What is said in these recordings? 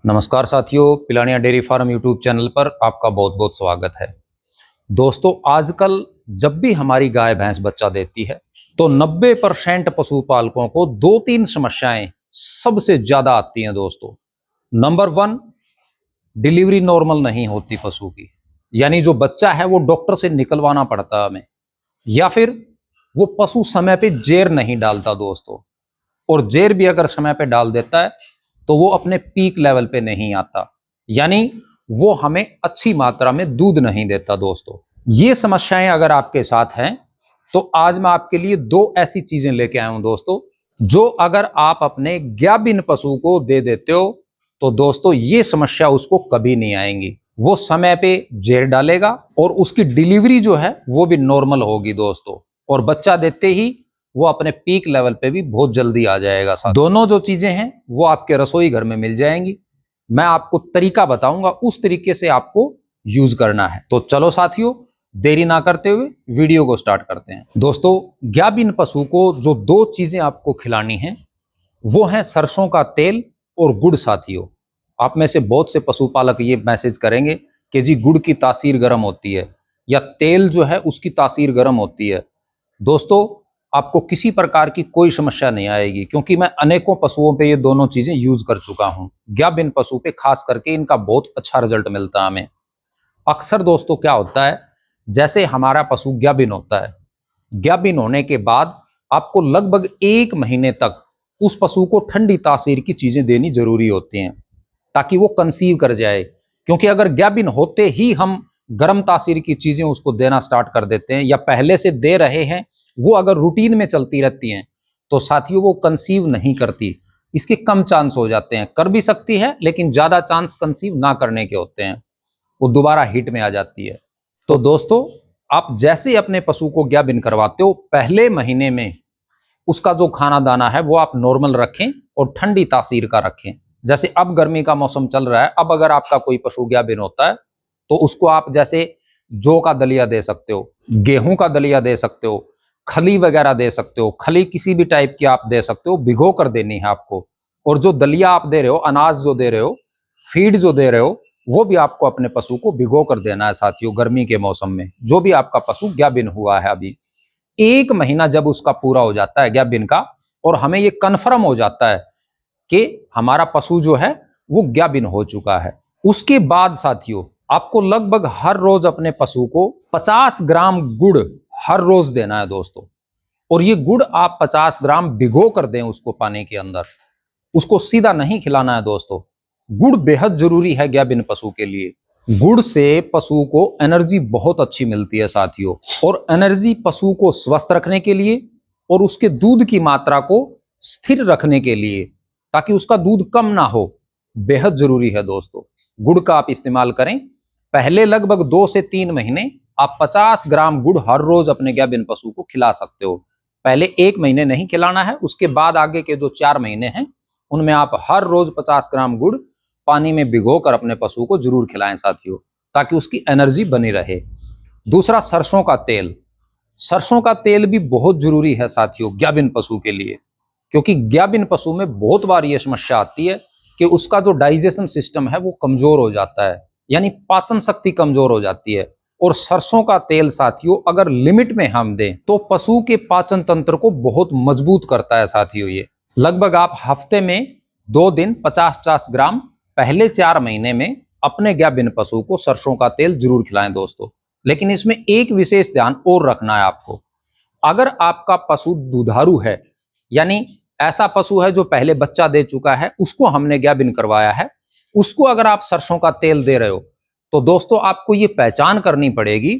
नमस्कार साथियों, Pilania dairy farm YouTube channel पर आपका बहुत बहुत स्वागत है। दोस्तों, आजकल जब भी हमारी गाय भैंस बच्चा देती है तो 90% पशुपालकों को दो तीन समस्याएं सबसे ज्यादा आती हैं। दोस्तों, नंबर वन, डिलीवरी नॉर्मल नहीं होती पशु की, यानी जो बच्चा है वो डॉक्टर से निकलवाना पड़ता है हमें, या फिर वो पशु समय पे जेर नहीं डालता दोस्तों, और जेर भी अगर समय पे डाल देता है तो वो अपने पीक लेवल पे नहीं आता, यानी वो हमें अच्छी मात्रा में दूध नहीं देता। दोस्तों, ये समस्याएं अगर आपके साथ हैं तो आज मैं आपके लिए दो ऐसी चीजें लेके आया हूं दोस्तों, जो अगर आप अपने गाभिन पशु को दे देते हो तो दोस्तों ये समस्या उसको कभी नहीं आएंगी। वो समय पे जेर डालेगा और उसकी डिलीवरी जो है वो भी नॉर्मल होगी दोस्तों, और बच्चा देते ही वो अपने पीक लेवल पे भी बहुत जल्दी आ जाएगा। साथ दोनों जो चीजें हैं वो आपके रसोई घर में मिल जाएंगी। मैं आपको तरीका बताऊंगा, उस तरीके से आपको यूज करना है। तो चलो साथियों, देरी ना करते हुए वीडियो को स्टार्ट करते हैं। दोस्तों, गाभिन पशु को जो दो चीजें आपको खिलानी है वो है सरसों का तेल और गुड़। साथियों, आप में से बहुत से पशुपालक ये मैसेज करेंगे कि जी गुड़ की तासीर गर्म होती है या तेल जो है उसकी तासीर गर्म होती है। दोस्तों, आपको किसी प्रकार की कोई समस्या नहीं आएगी, क्योंकि मैं अनेकों पशुओं पे ये दोनों चीजें यूज कर चुका हूं। गाभिन पशु पे खास करके इनका बहुत अच्छा रिजल्ट मिलता है हमें। अक्सर दोस्तों क्या होता है, जैसे हमारा पशु गाभिन होता है, गाभिन होने के बाद आपको लगभग 1 महीने तक उस पशु को ठंडी तासीर की चीजें देनी जरूरी होती हैं ताकि वो कंसीव कर जाए। क्योंकि अगर गाभिन होते ही हम गर्म तासीर की चीजें उसको देना स्टार्ट कर देते हैं या पहले से दे रहे हैं, वो अगर रूटीन में चलती रहती हैं तो साथियों वो कंसीव नहीं करती। इसके कम चांस हो जाते हैं, कर भी सकती है लेकिन ज्यादा चांस कंसीव ना करने के होते हैं, वो दोबारा हिट में आ जाती है। तो दोस्तों, आप जैसे अपने पशु को गाभिन करवाते हो, पहले महीने में उसका जो खाना दाना है वो आप नॉर्मल रखें और ठंडी तासीर का रखें। जैसे अब गर्मी का मौसम चल रहा है, अब अगर आपका कोई पशु गाभिन होता है तो उसको आप जैसे जौ का दलिया दे सकते हो, गेहूं का दलिया दे सकते हो, खली वगैरह दे सकते हो। खली किसी भी टाइप की आप दे सकते हो, भिगो कर देनी है आपको। और जो दलिया आप दे रहे हो, अनाज जो दे रहे हो, फीड जो दे रहे हो, वो भी आपको अपने पशु को भिगो कर देना है साथियों। गर्मी के मौसम में जो भी आपका पशु गाभिन हुआ है, अभी 1 महीना जब उसका पूरा हो जाता है गाभिन का, और हमें ये कन्फर्म हो जाता है कि हमारा पशु जो है वो गाभिन हो चुका है, उसके बाद साथियों आपको लगभग हर रोज अपने पशु को 50 ग्राम गुड़ हर रोज देना है दोस्तों। और ये गुड़ आप 50 ग्राम भिगो कर दें उसको पानी के अंदर, उसको सीधा नहीं खिलाना है दोस्तों। गुड़ बेहद जरूरी है गाभिन पशु के लिए। गुड़ से पशु को एनर्जी बहुत अच्छी मिलती है साथियों, और एनर्जी पशु को स्वस्थ रखने के लिए और उसके दूध की मात्रा को स्थिर रखने के लिए, ताकि उसका दूध कम ना हो, बेहद जरूरी है दोस्तों। गुड़ का आप इस्तेमाल करें। पहले लगभग 2 से 3 महीने आप 50 ग्राम गुड़ हर रोज अपने गाभिन पशु को खिला सकते हो। पहले 1 महीने नहीं खिलाना है, उसके बाद आगे के जो 4 महीने हैं उनमें आप हर रोज 50 ग्राम गुड़ पानी में भिगोकर अपने पशु को जरूर खिलाएं साथियों, ताकि उसकी एनर्जी बनी रहे। दूसरा, सरसों का तेल। सरसों का तेल भी बहुत जरूरी है साथियों गाभिन पशु के लिए, क्योंकि गाभिन पशु में बहुत बार यह समस्या आती है कि उसका जो डाइजेशन सिस्टम है वो कमजोर हो जाता है, यानी पाचन शक्ति कमजोर हो जाती है। और सरसों का तेल साथियों अगर लिमिट में हम दें तो पशु के पाचन तंत्र को बहुत मजबूत करता है साथियों। ये लगभग आप हफ्ते में 2 दिन 50-50 ग्राम पहले 4 महीने में अपने गाभिन पशु को सरसों का तेल जरूर खिलाएं दोस्तों। लेकिन इसमें एक विशेष ध्यान और रखना है आपको। अगर आपका पशु दुधारू है, यानी ऐसा पशु है जो पहले बच्चा दे चुका है, उसको हमने गाभिन करवाया है, उसको अगर आप सरसों का तेल दे रहे हो तो दोस्तों आपको ये पहचान करनी पड़ेगी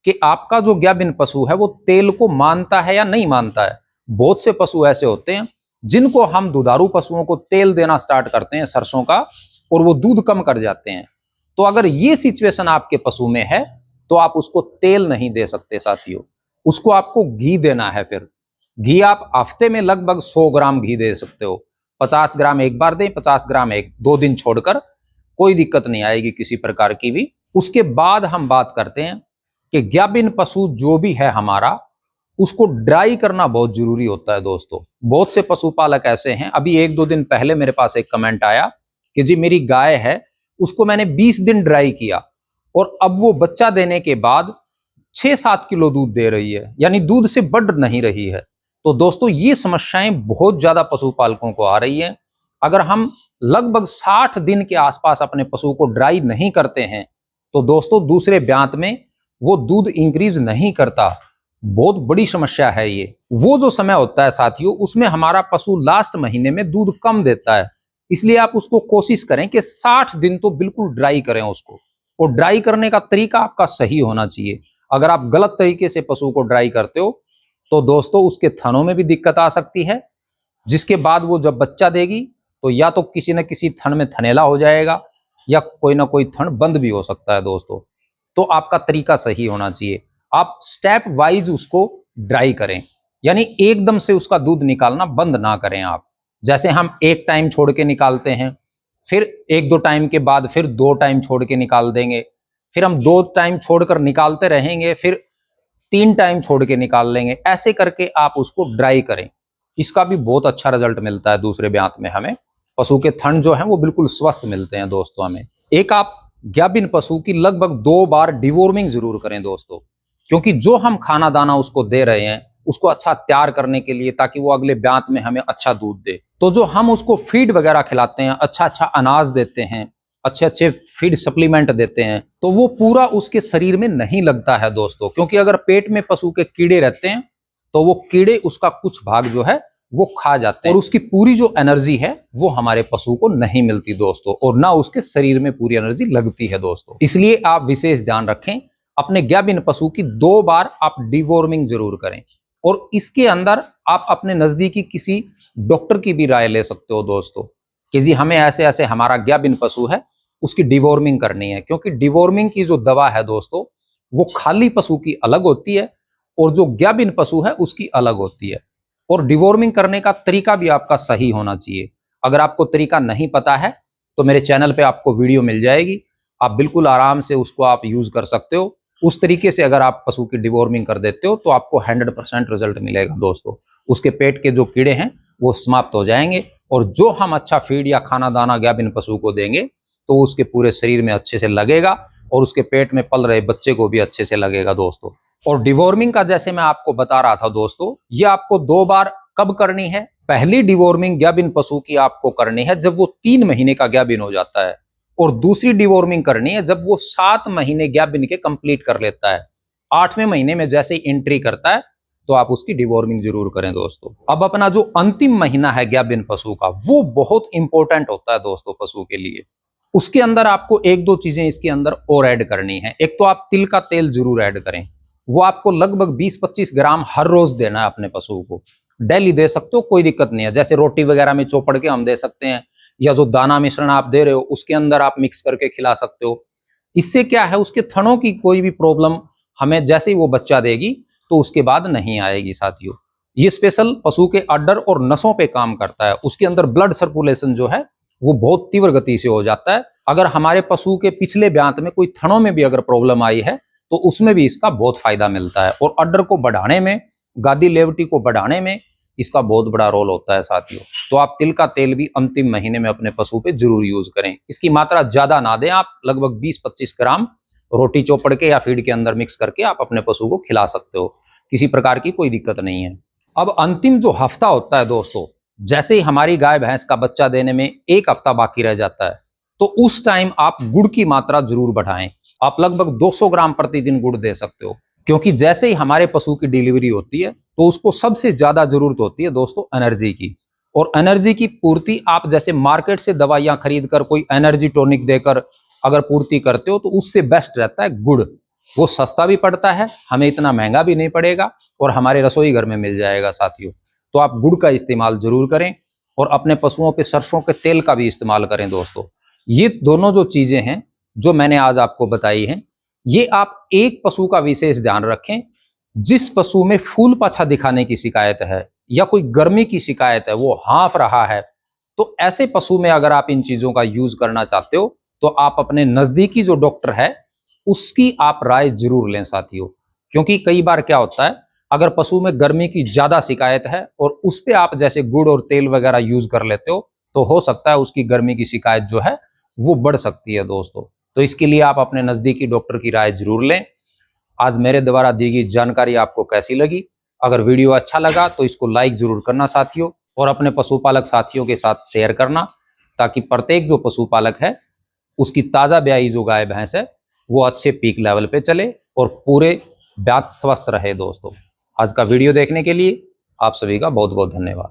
कि आपका जो गाभिन पशु है वो तेल को मानता है या नहीं मानता है। बहुत से पशु ऐसे होते हैं जिनको हम दुधारू पशुओं को तेल देना स्टार्ट करते हैं सरसों का, और वो दूध कम कर जाते हैं। तो अगर ये सिचुएशन आपके पशु में है तो आप उसको तेल नहीं दे सकते साथियों, उसको आपको घी देना है। फिर घी आप हफ्ते में लगभग 100 ग्राम घी दे सकते हो। 50 ग्राम एक बार दें, 50 ग्राम 1-2 दिन छोड़कर, कोई दिक्कत नहीं आएगी किसी प्रकार की भी। उसके बाद हम बात करते हैं कि गाभिन पशु जो भी है हमारा, उसको ड्राई करना बहुत जरूरी होता है दोस्तों। बहुत से पशुपालक ऐसे हैं, अभी 1-2 दिन पहले मेरे पास एक कमेंट आया कि जी मेरी गाय है, उसको मैंने 20 दिन ड्राई किया और अब वो बच्चा देने के बाद 6-7 किलो दूध दे रही है, यानी दूध से बढ़ नहीं रही है। तो दोस्तों ये समस्याएं बहुत ज्यादा पशुपालकों को आ रही हैं। अगर हम लगभग 60 दिन के आसपास अपने पशु को ड्राई नहीं करते हैं तो दोस्तों दूसरे ब्यांत में वो दूध इंक्रीज नहीं करता। बहुत बड़ी समस्या है ये। वो जो समय होता है साथियों, उसमें हमारा पशु लास्ट महीने में दूध कम देता है, इसलिए आप उसको कोशिश करें कि 60 दिन तो बिल्कुल ड्राई करें उसको। और ड्राई करने का तरीका आपका सही होना चाहिए। अगर आप गलत तरीके से पशु को ड्राई करते हो तो दोस्तों उसके थनों में भी दिक्कत आ सकती है, जिसके बाद वो जब बच्चा देगी तो या तो किसी न किसी थन में थनेला हो जाएगा या कोई ना कोई थन बंद भी हो सकता है दोस्तों। तो आपका तरीका सही होना चाहिए। आप स्टेप वाइज उसको ड्राई करें, यानी एकदम से उसका दूध निकालना बंद ना करें आप। जैसे हम एक टाइम छोड़ के निकालते हैं, फिर 1-2 टाइम के बाद फिर 2 टाइम छोड़ के निकाल देंगे, फिर हम 2 टाइम छोड़कर निकालते रहेंगे, फिर 3 टाइम छोड़ के निकाल लेंगे। ऐसे करके आप उसको ड्राई करें, इसका भी बहुत अच्छा रिजल्ट मिलता है। दूसरे ब्यांत में हमें पशु के थन जो हैं वो बिल्कुल स्वस्थ मिलते हैं दोस्तों हमें। एक आप गाभिन पशु की लगभग 2 बार डिवॉर्मिंग जरूर करें दोस्तों, क्योंकि जो हम खाना दाना उसको दे रहे हैं उसको अच्छा तैयार करने के लिए, ताकि वो अगले ब्यांत में हमें अच्छा दूध दे। तो जो हम उसको फीड वगैरह खिलाते हैं, अच्छा अच्छा अनाज देते हैं, अच्छे अच्छे फीड सप्लीमेंट देते हैं, तो वो पूरा उसके शरीर में नहीं लगता है दोस्तों। क्योंकि अगर पेट में पशु के कीड़े रहते हैं तो वो कीड़े उसका कुछ भाग जो है वो खा जाते हैं और उसकी पूरी जो एनर्जी है वो हमारे पशु को नहीं मिलती दोस्तों, और ना उसके शरीर में पूरी एनर्जी लगती है दोस्तों। इसलिए आप विशेष ध्यान रखें, अपने गाभिन पशु की 2 बार आप डिवॉर्मिंग जरूर करें। और इसके अंदर आप अपने नजदीकी किसी डॉक्टर की भी राय ले सकते हो दोस्तों, कि जी हमें ऐसे ऐसे हमारा गाभिन पशु है उसकी डिवॉर्मिंग करनी है। क्योंकि डिवॉर्मिंग की जो दवा है दोस्तों वो खाली पशु की अलग होती है और जो गाभिन पशु है उसकी अलग होती है। और डिवॉर्मिंग करने का तरीका भी आपका सही होना चाहिए। अगर आपको तरीका नहीं पता है तो मेरे चैनल पे आपको वीडियो मिल जाएगी, आप बिल्कुल आराम से उसको आप यूज कर सकते हो। उस तरीके से अगर आप पशु की डिवॉर्मिंग कर देते हो तो आपको 100% रिजल्ट मिलेगा दोस्तों। उसके पेट के जो कीड़े हैं वो समाप्त हो जाएंगे, और जो हम अच्छा फीड या खाना दाना गाभिन पशु को देंगे तो उसके पूरे शरीर में अच्छे से लगेगा और उसके पेट में पल रहे बच्चे को भी अच्छे से लगेगा दोस्तों। और डिवॉर्मिंग का जैसे मैं आपको बता रहा था दोस्तों, ये आपको 2 बार कब करनी है। पहली डिवॉर्मिंग गाभिन पशु की आपको करनी है जब वो 3 महीने का गाभिन हो जाता है, और दूसरी डिवॉर्मिंग करनी है जब वो 7 महीने गाभिन के कंप्लीट कर लेता है। 8वें महीने में जैसे ही एंट्री करता है तो आप उसकी डिवॉर्मिंग जरूर करें दोस्तों। अब अपना जो अंतिम महीना है गाभिन पशु का वो बहुत इंपॉर्टेंट होता है दोस्तों पशु के लिए। उसके अंदर आपको 1-2 चीजें इसके अंदर और ऐड करनी है। एक तो आप तिल का तेल जरूर ऐड करें, वो आपको लगभग 20-25 ग्राम हर रोज देना है अपने पशु को। डेली दे सकते हो, कोई दिक्कत नहीं है। जैसे रोटी वगैरह में चौपड़ के हम दे सकते हैं, या जो दाना मिश्रण आप दे रहे हो उसके अंदर आप मिक्स करके खिला सकते हो। इससे क्या है, उसके थनों की कोई भी प्रॉब्लम हमें जैसे ही वो बच्चा देगी तो उसके बाद नहीं आएगी साथियों। ये स्पेशल पशु के अड्डर और नसों पे काम करता है। उसके अंदर ब्लड सर्कुलेशन जो है वो बहुत तीव्र गति से हो जाता है। अगर हमारे पशु के पिछले ब्यांत में कोई थनों में भी अगर प्रॉब्लम आई है तो उसमें भी इसका बहुत फायदा मिलता है, और अड्डर को बढ़ाने में, गादी लेवटी को बढ़ाने में इसका बहुत बड़ा रोल होता है साथियों। तो आप तिल का तेल भी अंतिम महीने में अपने पशु पे जरूर यूज करें। इसकी मात्रा ज्यादा ना दें, आप लगभग 20-25 ग्राम रोटी चौपड़ के या फीड के अंदर मिक्स करके आप अपने पशु को खिला सकते हो। किसी प्रकार की कोई दिक्कत नहीं है। अब अंतिम जो हफ्ता होता है दोस्तों, जैसे ही हमारी गाय भैंस का बच्चा देने में 1 हफ्ता बाकी रह जाता है तो उस टाइम आप गुड़ की मात्रा जरूर बढ़ाएं। आप लगभग 200 ग्राम प्रतिदिन गुड़ दे सकते हो, क्योंकि जैसे ही हमारे पशु की डिलीवरी होती है तो उसको सबसे ज्यादा जरूरत होती है दोस्तों एनर्जी की। और एनर्जी की पूर्ति आप जैसे मार्केट से दवाइयां खरीद कर कोई एनर्जी टॉनिक देकर अगर पूर्ति करते हो तो उससे बेस्ट रहता है गुड़। वो सस्ता भी पड़ता है, हमें इतना महंगा भी नहीं पड़ेगा, और हमारे रसोई घर में मिल जाएगा साथियों। तो आप गुड़ का इस्तेमाल जरूर करें, और अपने पशुओं पे सरसों के तेल का भी इस्तेमाल करें दोस्तों। ये दोनों जो चीजें हैं जो मैंने आज आपको बताई हैं, ये आप एक पशु का विशेष ध्यान रखें। जिस पशु में फूल पाछा दिखाने की शिकायत है या कोई गर्मी की शिकायत है, वो हाँफ रहा है, तो ऐसे पशु में अगर आप इन चीजों का यूज करना चाहते हो तो आप अपने नजदीकी जो डॉक्टर है उसकी आप राय जरूर लें साथियों। क्योंकि कई बार क्या होता है, अगर पशु में गर्मी की ज्यादा शिकायत है और उस पर आप जैसे गुड़ और तेल वगैरह यूज कर लेते हो तो हो सकता है उसकी गर्मी की शिकायत जो है वो बढ़ सकती है दोस्तों। तो इसके लिए आप अपने नज़दीकी डॉक्टर की राय जरूर लें। आज मेरे द्वारा दी गई जानकारी आपको कैसी लगी? अगर वीडियो अच्छा लगा तो इसको लाइक जरूर करना साथियों, और अपने पशुपालक साथियों के साथ शेयर करना, ताकि प्रत्येक जो पशुपालक है उसकी ताज़ा ब्याई जो गाय भैंस है वो अच्छे पीक लेवल पे चले और पूरे ब्यात स्वस्थ रहे दोस्तों। आज का वीडियो देखने के लिए आप सभी का बहुत बहुत धन्यवाद।